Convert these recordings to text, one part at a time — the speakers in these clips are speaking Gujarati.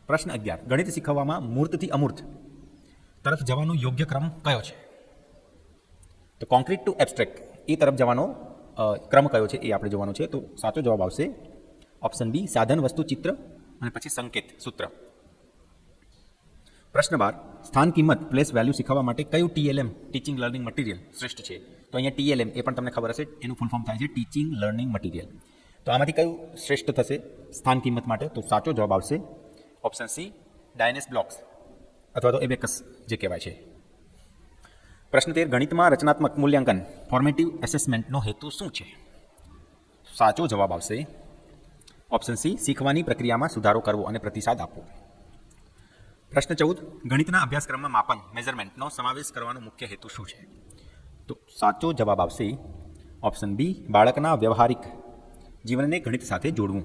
પ્રશ્ન 11 ગણિત શીખવવામાં મૂર્તથી અમૂર્ત તરફ જવાનો યોગ્ય ક્રમ કયો છે? તો કોન્ક્રીટ ટુ એબ્સ્ટ્રેક્ટ એ તરફ જવાનો ક્રમ કયો છે એ આપણે જોવાનો છે. તો સાચો જવાબ આવશે ઓપ્શન બી, સાધન, વસ્તુ, ચિત્ર અને પછી સંકેત, સૂત્ર. પ્રશ્ન 12 સ્થાન, કિંમત, પ્લેસ વેલ્યુ શીખવવા માટે કયું ટીએલએમ ટીચિંગ લર્નિંગ મટીરિયલ શ્રેષ્ઠ છે? તો અહીંયા ટીએલએમ એ પણ તમને ખબર હશે, એનું ફૂલ ફોર્મ થાય છે ટીચિંગ લર્નિંગ મટીરિયલ. તો આમાંથી કયું શ્રેષ્ઠ થશે સ્થાન કિંમત માટે? તો સાચો જવાબ આવશે ઓપ્શન સી, ડાયનેસ બ્લોક્સ અથવા તો એબેકસ જે કહેવાય છે. પ્રશ્ન 13 ગણિતમાં રચનાત્મક મૂલ્યાંકન ફોર્મેટિવ એસેસમેન્ટનો હેતુ શું છે? સાચો જવાબ આવશે ઓપ્શન સી, શીખવાની પ્રક્રિયામાં સુધારો કરવો અને પ્રતિસાદ આપવો. પ્રશ્ન 14 ગણિતના અભ્યાસક્રમમાં માપન મેઝરમેન્ટનો સમાવેશ કરવાનો મુખ્ય હેતુ શું છે? તો સાચો જવાબ આવશે ઓપ્શન બી, બાળકના વ્યવહારિક જીવનને ગણિત સાથે જોડવું.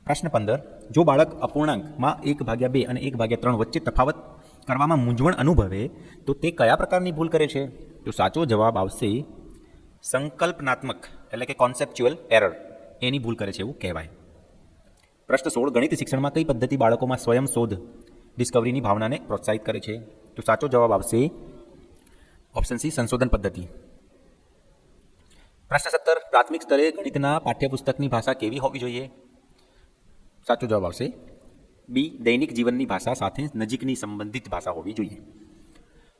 પ્રશ્ન 15 જો બાળક અપૂર્ણાંકમાં 1/2 અને 1/3 વચ્ચે તફાવત કરવામાં મૂંઝવણ અનુભવે તો તે કયા પ્રકારની ભૂલ કરે છે? તો સાચો જવાબ આવશે સંકલ્પનાત્મક એટલે કે કોન્સેપ્ચ્યુઅલ એરર, એની ભૂલ કરે છે એવું કહેવાય. પ્રશ્ન 16 ગણિત શિક્ષણમાં કઈ પદ્ધતિ બાળકોમાં સ્વયં શોધ ડિસ્કવરીની ભાવનાને પ્રોત્સાહિત કરે છે? તો સાચો જવાબ આવશે ઓપ્શન સી, સંશોધન પદ્ધતિ. પ્રશ્ન 17 પ્રાથમિક સ્તરે ગણિતના પાઠ્યપુસ્તકની ભાષા કેવી હોવી જોઈએ? સાચો જવાબ આવશે બી, દૈનિક જીવનની ભાષા સાથે નજીકની સંબંધિત ભાષા હોવી જોઈએ.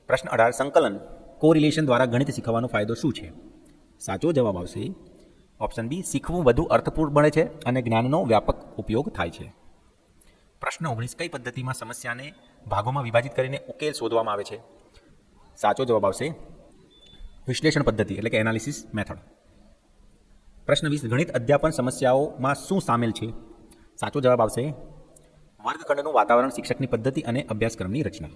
પ્રશ્ન 18 સંકલન કોરિલેશન દ્વારા ગણિત શીખવાનો ફાયદો શું છે? સાચો જવાબ આવશે ઓપ્શન બી, શીખવું વધુ અર્થપૂર્ણ બને છે અને જ્ઞાનનો વ્યાપક ઉપયોગ થાય છે. પ્રશ્ન 19 કઈ પદ્ધતિમાં સમસ્યાને ભાગોમાં વિભાજિત કરીને ઉકેલ શોધવામાં આવે છે? સાચો જવાબ આવશે વિશ્લેષણ પદ્ધતિ એટલે કે એનાલિસિસ મેથડ. પ્રશ્ન 20 ગણિત અધ્યાપન સમસ્યાઓમાં શું સામેલ છે? સાચો જવાબ આવશે વર્ગખંડનું વાતાવરણ, શિક્ષકની પદ્ધતિ અને અભ્યાસક્રમની રચના.